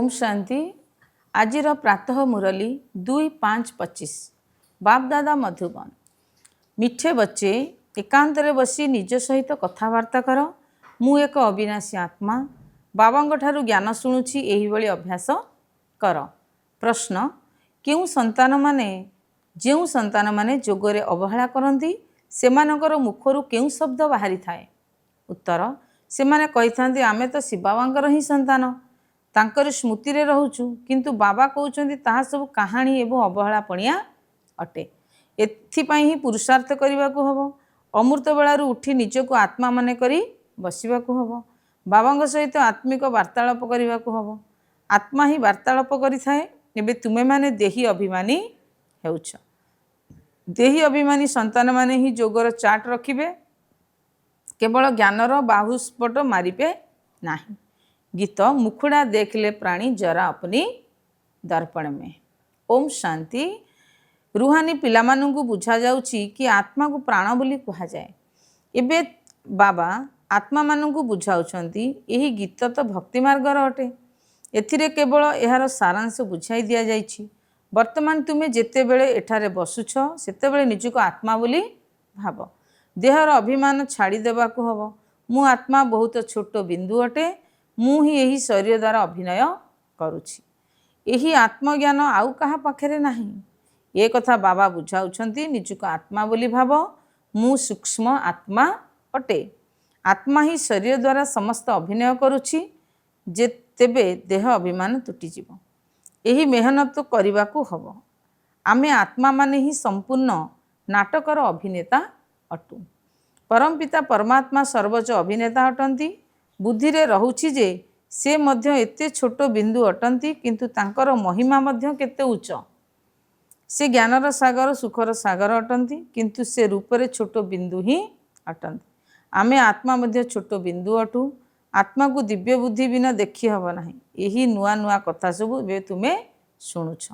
ओम शांति। आजिर प्रातः मुरली 2-5-25। बाप दादा मधुबन। मिठे बच्चे एकांतरे बसी निज सहित कथबार्ता कर। मु एक अविनाशी आत्मा बाबा ठारू ज्ञान शुणुछि, एही भली अभ्यास कर। प्रश्न, केउ संतान माने जोगरे अवहेला करती सेमानकर मुखरू केउ शब्द बाहरी थाए? उत्तर, सेमाने कहिथांती आमे तो शिव बाबांकर ही संतान, तांकर स्मृति रे रहूचु, किंतु बाबा कहउचंती ताहा सब कहानी एवं अवहेला पणिया अटे। एथिपाई ही पुरुषार्थ करबाकू हबो। अमृत बेलारू उठी निजको आत्मा माने करी बसिबाकू हबो। बाबांग सहित आत्मिक वार्तालाप करबाकू हबो। आत्मा ही वार्तालाप करिथाए। एबे तुमे माने देही अभिमानी हेउछ। देही अभिमानी संतान माने ही जोगर चाट रखिबे, केवल ज्ञानर बाहुस्फोट मारिबे नाही। गीत मुखुड़ा देख ले प्राणी जरा अपनी दर्पण में। ओम शांति। रुहानी पिलामानंकु बुझा जाउछि कि आत्मा को प्राण बोली कहा जाए। एबे बाबा आत्मा मानंकु बुझाउछंती एही गीत तो भक्ति मार्गर अटे। एथिरे केवल एहार सारांश बुझाई दिया जाइछि। वर्तमान तुमे जेते बेले एठारे बसुछ सेते बेले निजको आत्मा बोली भाव। देहर अभिमान छाड़ी देबाकू हबो। मु आत्मा बहुत छोट बिंदु अटे। मु ही यही शरीर द्वारा अभिनय करुछि। यही आत्मज्ञान आउ कहा पाखरे नाही। ए कथा बाबा बुझाउछंती निजको आत्मा बोली भाव। मु सूक्ष्म आत्मा अटे। आत्मा ही शरीर द्वारा समस्त अभिनय करुछि। जे तेबे देह अभिमान तुटी जीव। यही मेहनत करबाकू हबो। आमे आत्मा माने ही संपूर्ण नाटकर अभिनेता अटु। परमपिता परमात्मा सर्वोच्च अभिनेता अटंती। बुद्धि रे रहुछि जे से मध्य एते छोट बिंदु अटंती, किंतु तांकर महिमा मध्य केते उच्च। से ज्ञानर सागर सुखर सागर अटंती, किंतु से रूपरे छोट बिंदु ही अटंती। आमे आत्मा मध्य छोट बिंदु अटु। आत्मा को दिव्य बुद्धि बिना देखि हब नाही। यही नुआ नुआ कथा सब बे तुमे शुणुछ।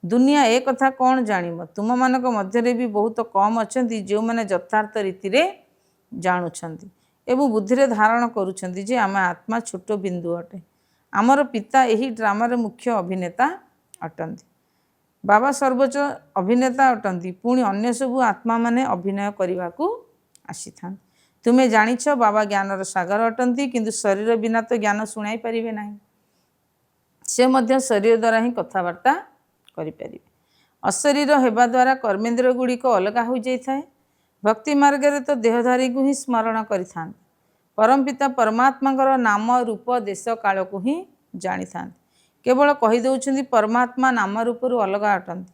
दुनिया ए कथा कौन जानिब? तुम मानक मध्य भी बहुत कम अछंती जो माने यथार्थ रीति रे जानुछंती एवं बुद्धि रे धारण करुछंती जे आम आत्मा छोट बिंदु अटे। आमर पिता यही ड्रामार मुख्य अभिनेता अटंती। बाबा सर्वोच्च अभिनेता अटंती। पुणी अन्य सबु आत्मा माने अभिनय करबाकू आसीथांती। तुमे जानिछ बाबा ज्ञानर सागर अटंती, किंतु शरीर बिना तो ज्ञान शुणाई पारिबे नाही। से मध्य शरीर द्वारा ही कथबार्ता करिपारिबे। अशरीर हेबा द्वारा कर्मेंद्र गुड़िक अलगा हो जाए। भक्ति मार्ग रे तो देहधारी को ही स्मरण करिथां। परमपिता परमात्मा नाम रूप देश काल को ही जानी था। केवल कही दउछंती परमात्मा नाम रूपरू अलगा अटंती।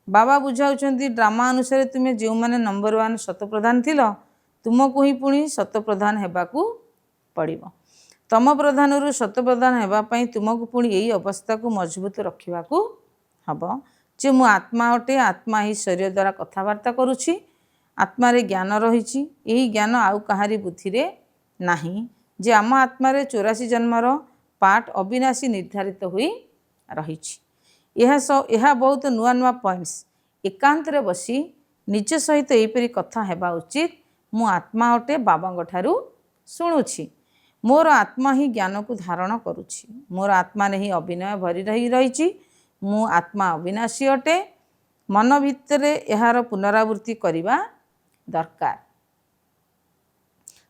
बाबा बुझाउछंती ड्रामा अनुसार तुमे जो माने नंबर 1 शतप्रधान थिलो, तुमको ही पुणी शतप्रधान हेबाकू पड़िबो। तम प्रधान शतप्रधान हेबा पई तुमको पुणी यही अवस्था को मजबूत रखिबाकू हबो जे मु आत्मा अटे। आत्मा ही शरीर द्वारा कथबार्ता करुछि। आत्मा रे ज्ञान रहिछि। यही ज्ञान आउ कहारी बुद्धि रे नाही जे आम आत्मा रे 84 जन्मर पाठ अविनाशी निर्धारित होई रहिछि। यह बहुत नुआ नुआ पॉइंट्स एकांत रे बसी निज सहित एपरी कथा हेबा उचित। मु आत्मा अटे, बाबांग ठारू शुणुछि। मोर आत्मा ही ज्ञान को धारण करुछि। मोर आत्मा ने ही अभिनय भरी रहिछि। मु आत्मा अविनाशी अटे। मन भितरे एहार पुनरावृत्ति करिबा दरकार।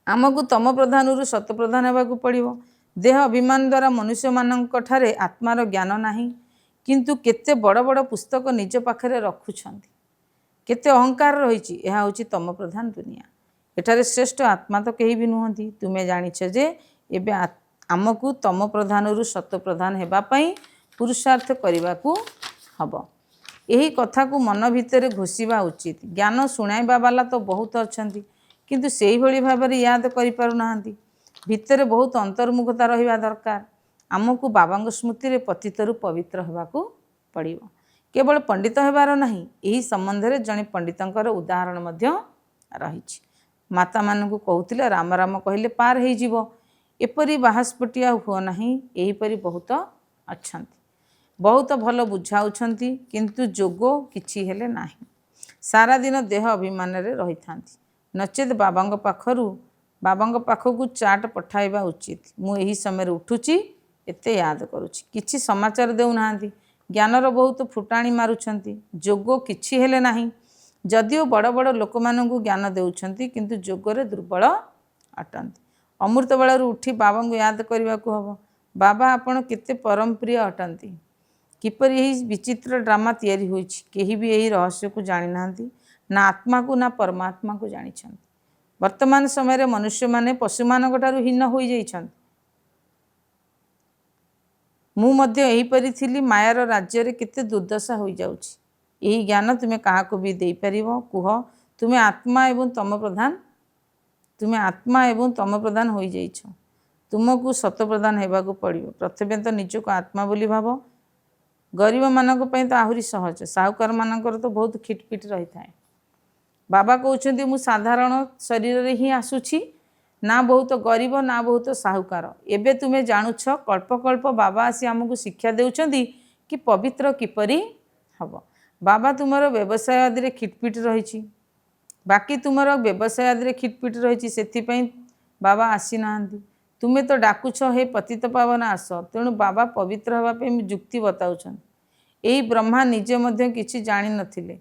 आमको तम प्रधान शत प्रधान हेबाकू पड़िबो। देह अभिमान द्वारा मनुष्य मानक ठारे आत्मार ज्ञान नाही, किंतु केते बड़ बड़ पुस्तक निज पाखरे रखुछंती। केते अहंकार रहिछि। एहा होछि तम प्रधान दुनिया। एठारे श्रेष्ठ आत्मा तो केही भी नुहंती। तुमे जानिछ जे एबे आमको तम प्रधान शत प्रधान हेबा पई पुरुषार्थ करिबाकू हबो। यही कथा को मन भितर घोषिबा उचित। ज्ञान शुणाइबा वाला तो बहुत अछंती, किंतु सेही भली भाबरे याद करि पारु नाहंती। भितर बहुत अंतर्मुखता रहिबा दरकार। आमको बाबांग स्मृति रे पतितरु पवित्र हेबाकू पड़िबो। केवल पंडित हेबार नाही, एही संबंध रे जणे पंडितंकर उदाहरण मध्य रहिछि। माता मानकु कहउतिले राम राम कहिले पार हेइ जीवो। एपरि बाहास्पटिया हुओ नाही। एही परि बहुत अछंती। बहुत भल बुझाउछंती, किंतु जोगो किछि हेले नाही। सारा दिन देह अभिमान रे रहिथांती। नचेत बाबांग पाखकू चाट पठाइबा उचित। मु एही समय उठुची, एते याद करुछि किछि समाचार देउनाहांती ज्ञानर बहुत फुटाणी मारुछंती जोग किछि हेले नाही जदिओ बड़ बड़ लोक माननकु ज्ञान देउछंती किंतु जोगरे दुर्बल अटंती अमृत बेलू उठी बाबा को याद करने को हम बाबा आपण केते परम प्रिय अटंती किपर यही विचित्र ड्रामा तैयारी होइछि केही भी यही रहस्य को जानी नांती ना आत्मा को ना परमात्मा को जानी वर्तमान समय मनुष्य माने पशु मानक ठारू हीन होई जाइछंती मु मध्य एहीपरि थिली मायार राज्य रे केते दुर्दशा होई जाउछि एही ज्ञान तुमे काहाको भी देई परिबो कुह तुमे आत्मा एवं तम प्रधान होई जाइछ तुमको सत प्रधान हेबाकू पड़िबो प्रथमे तो निजको आत्मा बोली भाव गरीब मानक पई तो आहुरी सहज साहुकार मानकर तो बहुत खिटपिट रही थाए बाबा कहउछंती मु साधारण शरीर रे ही आसुछि ना बहुत गरीब ना बहुत साहुकार एबे तुमे जानुछ कल्प कल्प बाबा आसी आमको शिक्षा देउछंती कि पवित्र किपरि हब बाबा तुमरो व्यवसाय आदि रे खिटपिट रहिछि बाकी तुमरो व्यवसाय आदि रे खिटपिट रहिछि सेथिपई बाबा आसी नाहंती तुमे तो डाकुछ हे पतित पावन आस तेणु बाबा पवित्र हवा पे जुक्ति बताउछन एही ब्रह्मा निजे मध्य किछि जानि नथिले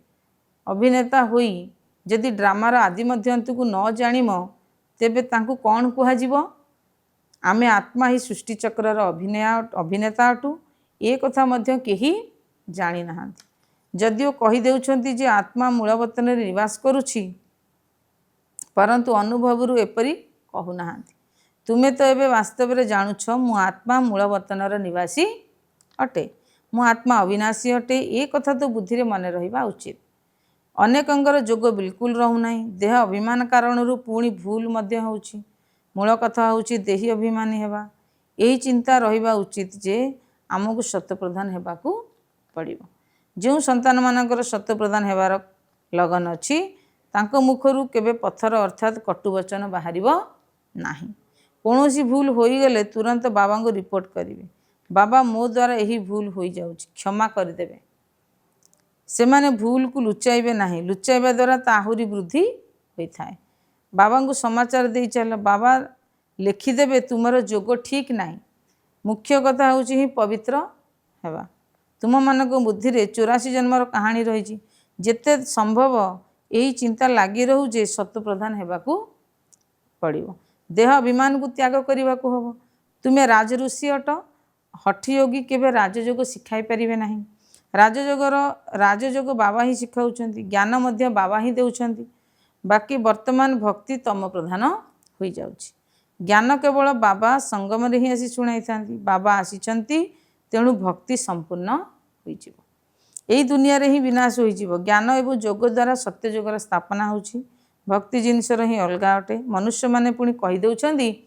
अभिनेता होई यदि ड्रामार आदि मध्यंतु न जानिम तेबे तांकु कौन कुहाजिबो आमे आत्मा ही सृष्टि चक्रर अभिनेता अटु ए कथा मध्य केही जानि नाहंती जदिओ कही देउछंती जे आत्मा मूलवतन रे निवास करुछि परंतु अनुभव एपरी कहु नाहंती तुमे तो एबे वास्तव रे जानुछ मु आत्मा मूलवतनर निवासी अटे मु आत्मा अविनाशी अटे ए कथा तो बुद्धि रे मन रहिबा उचित अनेकंगर जोग बिल्कुल रहु नाही देह अभिमान कारणरू पुणी भूल मध्य होउछि मूल कथा होउछि देही अभिमानी हेबा एही चिंता रहिबा उचित जे आमको सत्य प्रधान हेबाकू पड़िबो जो संतान मानकर सत्य प्रदान हेबार लगन अछि तांको मुखरू केबे पत्थर अर्थात कटुवचन बाहरिबो नाही कौनसी भूल होई गले तुरंत बाबा को रिपोर्ट करिवे बाबा मो द्वारा यही भूल होई जाउछि क्षमा करदेवे से माने भूल को लुचाइबे नाही लुचाइबा द्वारा ताहुरी वृद्धि होई थाए बाबा को समाचार दे चल बाबा लिखिदेवे तुमर जोग ठीक नाही मुख्य कथा होउछि ही पवित्र हेबा तुम मानक बुद्धि रे 84 जन्मर कहानी रही जेते संभव यही चिंता लगी रहू जे सत्य प्रधान हेबाकू पड़िबो देह अभिमान को त्याग करने को हम तुम्हें राजऋषि अट हठी योगी केवे राजयोग शिखाई पारिबे नाही राजयोग बाबा ही शिखाउछंती ज्ञान मध्य बाबा ही देउछंती बाकी वर्तमान भक्ति तम प्रधान होई जाउछि ज्ञान केवल बाबा संगम रे ही आसी सुनाई थांती बाबा आसीचंती तेणु भक्ति संपूर्ण होई जिवो एही दुनिया रे ही विनाश होई जिवो ज्ञान एवं जोग द्वारा सत्य जोगर स्थापना होउछि भक्ति जिनसर ही अलगा अटे मनुष्य माने पुणी कही देउछंती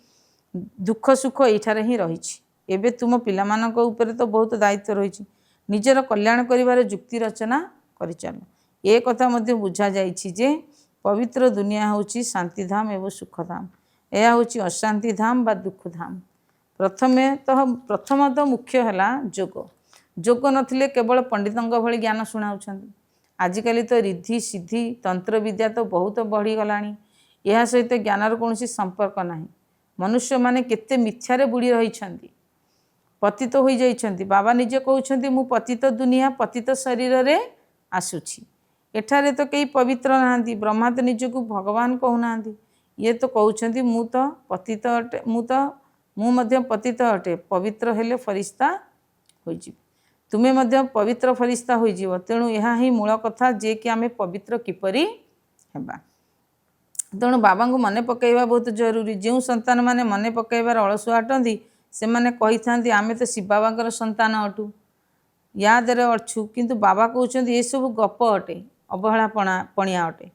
दुख सुख एठारे ही रहिछि एबे तुम पिलामानक ऊपर तो बहुत दायित्व रहिछि निजर कल्याण करिवार जुक्ति रचना करि चल ए कथा मध्ये बुझा जाइछि जे पवित्र दुनिया होउछि शांति धाम एवं सुख धाम एया होउछि अशांति धाम बा दुख धाम प्रथम तो मुख्य हला जोग नथिले केवल पंडितंक भଳି ज्ञान सुनाउछंती आजिकल तो रिद्धि सिद्धि तंत्र विद्या तो बहुत बढ़ी गलानी यह सहित ज्ञानर कौन संपर्क नाही मनुष्य माने केते मिथ्यारे बुड़ी रही पतित हो जाइछंती बाबा निजे कहउछंती मु पतित दुनिया पतित शरीर रे आसुछि एठारे तो कई पवित्र नाहांती ब्रह्मा तो निजको भगवान कहू नाहांती ये तो कहउछंती मु तो पतित अटे मु मध्य पतित अटे पवित्र हेले फरिश्ता होई जिवि तुमे मध्य पवित्र फरिश्ता होई जीव तेणु यह ही मूल कथा जे कि आमे पवित्र किपरि हेबा तेणु बाबा को मने पकाइबा बहुत जरूरी जो संतान माने मने पकाइबार अलसुआ अटंती से माने कही थांती आमे तो शिव बाबांकर संतान अटू याद रे अछु किंतु बाबा कहउछंती ए सब गप अटे अवहेला पणिया अटे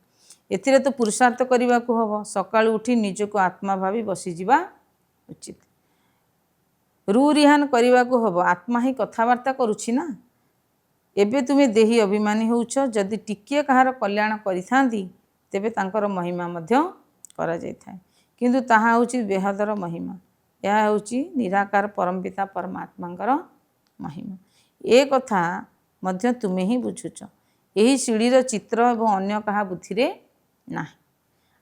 एथिरे तो पुरुषार्थ करने को हम सकाळु उठी निजको आत्मा भावी बसी जिबा उचित रू रिहान करने को हम आत्मा ही कथबार्ता करुछि ना एबे तुमे देही अभिमानी होउछ जदि टिकिए कहार कल्याण करिथांती तेबे तांकर महिमा मध्य करा जाय थाए किंतु ताहा होउछि बेहदर महिमा यह होउछि निराकार परमपिता परमात्मांकर महिमा ए कथा मध्य तुमे ही बुझुछ एही सीढ़ीर चित्र एवं अन्य कहा बुद्धि रे नाही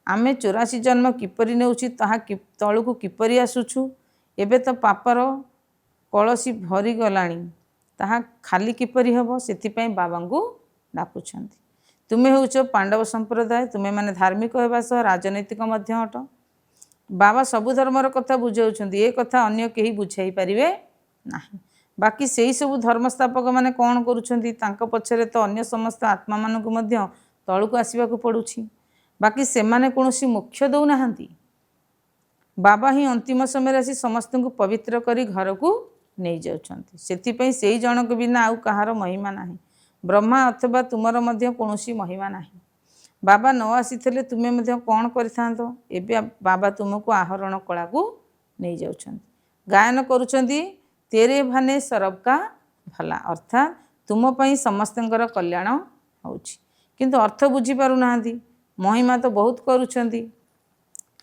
आमे 84 जन्म किपरि नेउछि ताहा तळुकु किपरि आसुछु एबे तो पापर कलसी भरी गलाणी ताहा खाली किपरि हबो सेथिपाई बाबांगु डाकुछंती। तुमे होउछ पांडव संप्रदाय, तुमे माने धार्मिक हेबा सह राजनैतिक मध्य अट। बाबा सबु धर्मर कथा बुझाउछंती, ए कथा अन्य केही बुझाई परिवे नाही। बाकी सेही सबु धर्मस्थापक माने कौन करुछंती, तांको पछरे तो अन्य समस्त आत्मा मानकु मध्य तळुकु आसीबाकु पडुछि। बाकी सेमाने कोनोसी मोक्ष दउ नाहंती। बाबा ही अंतिम समय आसी समस्त को पवित्र करी घर को नहीं जाउछंती। सेथिपई सेही जनक बिना आउ कहार महिमा नाही। ब्रह्मा अथवा तुमर मध्य कोनोसी महिमा नाही। बाबा न आसीथिले तुमे मध्य कौन करिथांतो। एबे बाबा तुमको आहरण कला को नहीं जाउछंती। गायन करुछंती तेरे भाने सरब का भला, अर्थात तुम पई समस्तंकर कल्याण होउछि। किंतु अर्थ बुझी पारु नाहंती। महिमा तो बहुत करुछंती।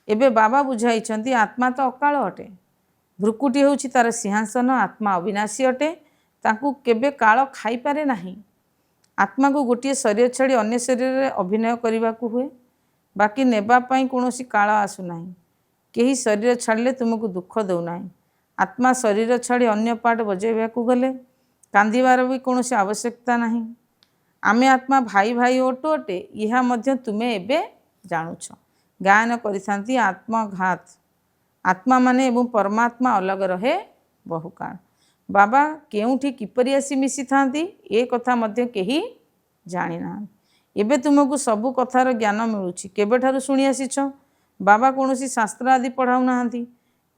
एबे बाबा बुझाइछंती आत्मा तो अकाल अटे। भ्रुकुटी होउछि तार सिंहासन, आत्मा अविनाशी अटे, ताकू केबे काल खाई पारे नाही। आत्मा को गोटे शरीर छाड़ी अन्य शरीर रे अभिनय करबाकू हुए, बाकी नेबा पई कोनोसी काल आसु नाही। केही शरीर छाड़ले तुमको दुख दउ नाही। आत्मा शरीर छाड़ी अन्य पाठ बजाइबाकू गले कांदिबार भी कोनोसी आवश्यकता नाही। आमे आत्मा भाई भाई ओटो अटे, इहा मध्य तुमे एबे जानुछ। गायन करिथांती आत्मघात, आत्मा माने एवं परमात्मा अलग रहे बहुकाल। बाबा केउठी किपरि आसी मिसी थांती ए कथा मध्य केही जानि ना। एबे तुमको सबु कथार ज्ञान मिलुछि। केबे ठारु सुनि आसीछ। बाबा कोनोसी शास्त्र आदि पढ़ाउ नाहंती,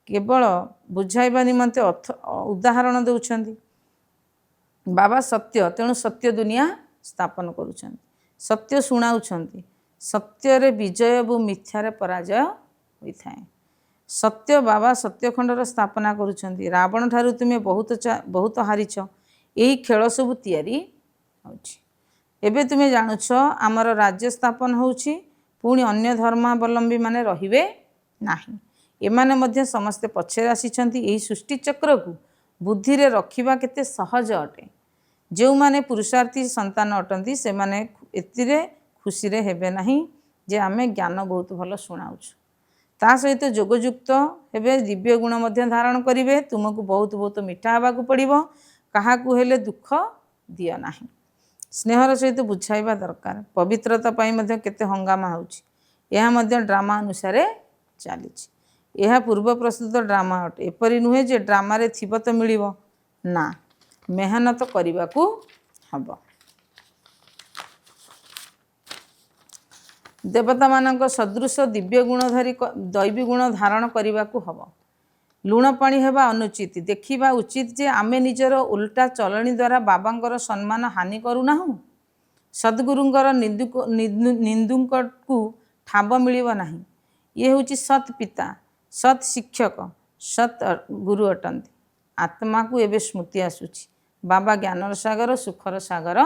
केवल बुझाइबा निमंते उदाहरण देउछंती। बाबा सत्य, तेणु सत्य दुनिया स्थापन करुछंती। सत्य सुनाउछंती। सत्य रे विजय और मिथ्यारे पराजय होइथाए। सत्य बाबा सत्यखंडर स्थापना करुछंती। रावण ठारू तुमे बहुत हारिछ। एही खेल सब तैयारी होछि। एबे तुमे जानुछ आमर राज्य स्थापन होछि, पुणी अन्य धर्मावलंबी माने रहिबे नाही। एमाने मध्य समस्ते पछे आसीछंती। एही सृष्टि चक्र को बुद्धि रे रखिबा केते सहज अटे। जो माने पुरुषार्थी संतान अटंती से माने एतिरे खुशी रे हेबे नाही जे आमे ज्ञान बहुत भल शुणाउछु। ता सहित जोगयुक्त हेबे, दिव्य गुण मध्य धारण करिवे। तुमको बहुत बहुत मिठा हबाकू पड़िबो। काहाकू हेले दुख दियो नाही। स्नेहर सहित बुझाइबा दरकार। पवित्रता पाई मध्य केते हंगामा होछि। यह मध्य ड्रामा अनुसार चलीछि। यह पूर्व प्रस्तुत ड्रामा अटे। एपरि नुहे जे ड्रामा रे थिब तो मिलिबो ना, मेहनत करिबाकू हबो। देवता मानक सदृश दिव्य गुणधारी दैवी गुण धारण करने हम। लुण पानी हेबा अनुचित, देखिबा उचित जे आमे निजर उल्टा चलनी द्वारा बाबांकर सम्मान हानि करूनाहु। सद्गुरुंकर निंदुक ठाब मिलिब नाही। ये हूँ सत् पिता, सत् शिक्षक, सत् गुरु अटंती। आत्मा को एबे स्मृति आसुची। बाबा ज्ञानर सागर, सुखर सागर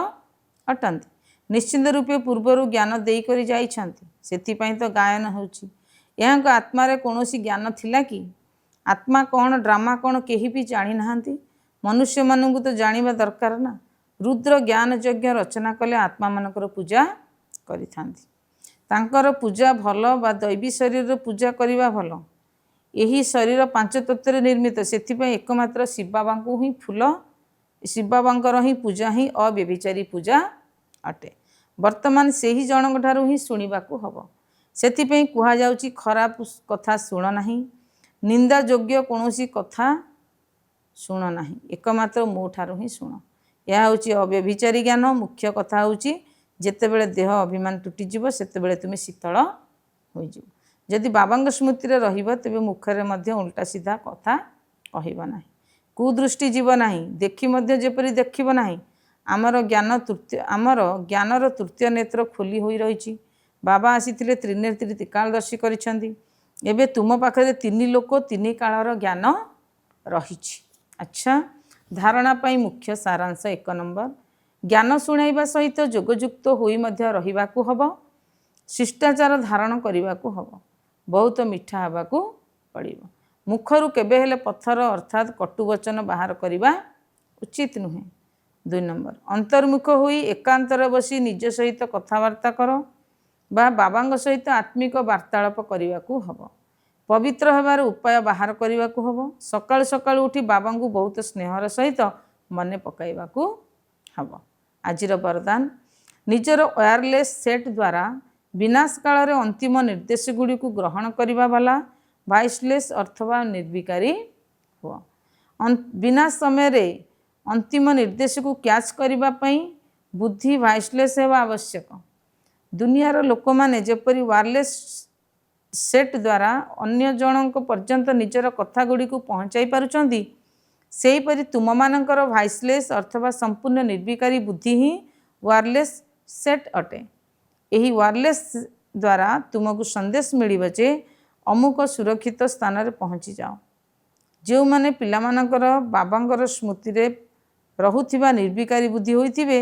अटंती। निश्चिंत रूपे पूर्वर ज्ञान देई करी जाइछंती, सेथिपाई तो गायन होउची। यहाँ आत्मा रे कौनसी ज्ञान थिला कि? आत्मा कौन, ड्रामा कौन केही भी जानी नाहंती। मनुष्य मानू तो जानिबा दरकार ना। रुद्र ज्ञान यज्ञ रचना कले आत्मा मानकर पूजा करिथांती। तांकर पूजा भल बा दैवी शरीर पूजा करिबा भल। यही शरीर पांच तत्व निर्मित, सेथिपाई एकमात्र शिव बाबा को ही फूल, शिव बाबांकर ही पूजा ही अव्यभिचारी पूजा अटे। वर्तमान से ही जनक ठारू ही शुणिबाकू हबो। सेथिपाई कुहा जाउची खराब कथा शुण नाही, निंदा योग्य कौनसी कथा शुण नाही, एकमात्र मो ठारू ही शुण। यह हूँ अव्यभिचारी ज्ञान। मुख्य कथा हूँ जेतेबेले देह अभिमान तुटिଯିବ सेतेबेले तुमे शीतल होइजिव। जदि बाबांग स्मृति रे रहिबो तेबे मुखरे मध्य उल्टा सीधा कथा कहिबो नाही, कुदृष्टि जीव नाही, देखि मध्य जेपरि देखिबो नाही। आमर ज्ञानर तृतीय नेत्र खोली होई रहिछि। बाबा आसीथिले त्रिनेत्री त्रिकालदर्शी करिछंती। एबे तुम पाखरे तीन लोक तीन कालर ज्ञान रहिछि। अच्छा, धारणा पाई मुख्य सारांश 1 नंबर, ज्ञान शुणाइबा सहित जोगयुक्त होई मध्य रहिबाकू हबो। शिष्टाचार धारण करिबाकू हबो। बहुत मिठा हबाकू पड़िबो। मुखरु केबे हेले पत्थर अर्थात कटु वचन बाहर करिबा उचित नुहे। 2 नंबर, अंतर्मुख होई एकांतर बसी निज सहित कथबार्ता कर बा बाबांग सहित आत्मिक वार्तालाप करिबाकू हबो। पवित्र होबार उपाय बाहर करने को हम। सकाळु सकाळु उठी बाबा को बहुत स्नेहर सहित मन पकाइबा को हम। आजिर वरदान निजर वायरलेस सेट द्वारा विनाश काल रे अंतिम निर्देश गुड़ी को ग्रहण करने वाला वॉइसलेस अथवा निर्विकारी हुआ। विनाश समय रे अंतिम निर्देश को कैच करने बुद्धि वॉइसलेस होगा आवश्यक। दुनियार लोक माने जेपरी वायरलेस सेट द्वारा अन्य जनक पर्यंत निजर कथा गुड़ी को पहुँचाई पारुचंदी, सेहीपरि तुम मानकर वॉइसलेस अथवा संपूर्ण निर्विकारी बुद्धि ही वायरलेस सेट अटे। यही वायरलेस द्वारा तुमको संदेश मिलिबा जे अमुक सुरक्षित स्थान रे पहुँची जाओ। जो माने पिला मानकर बाबांकर स्मृति रे रहुथिबा निर्विकारी बुद्धि होइथिबे,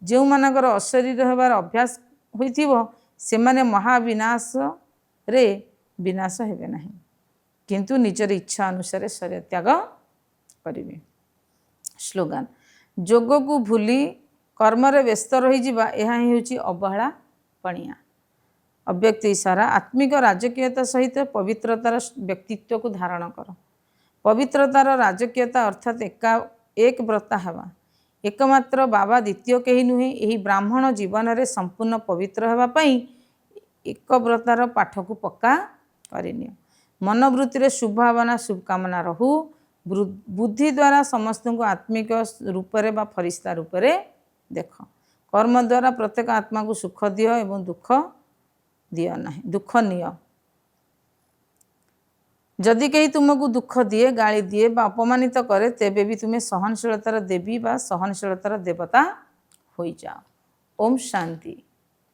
जो मानकर अशरीर होबार अभ्यास होइथिबो, सेमाने महाविनाश रे विनाश हेबे नहीं, किंतु निजर इच्छा अनुसार शरीर त्याग करिवे। स्लोगान जोग को भूली कर्म रे व्यस्त रही जिबा एहा ही होची अवहेला पणिया। अव्यक्त इशारा आत्मिक राजकीयता सहित पवित्रतार व्यक्तित्व को धारण कर। पवित्रतार राजकीयता अर्थात एक व्रता हेबा। एकमात्र बाबा द्वितीय कहीं नुहे। यही ब्राह्मण जीवन रे संपूर्ण पवित्र हेबा पई एक व्रतार पाठ को पक्का करनियो। मनोवृत्ति रे शुभ भावना शुभकामना रहू। बुद्धि द्वारा समस्त को आत्मिक रूप रे बा फरिश्ता रूप रे देख। कर्म द्वारा प्रत्येक आत्मा को सुख दियो एवं दुख दियो नहीं, दुख नियो। जदि कहीं तुमको दुख दिए, गाली दिए बा अपमानित करे, तेबे भी तुम्हें सहनशीलतार देवी बा सहनशीलतार देवता हो जाओ। ओम शांति।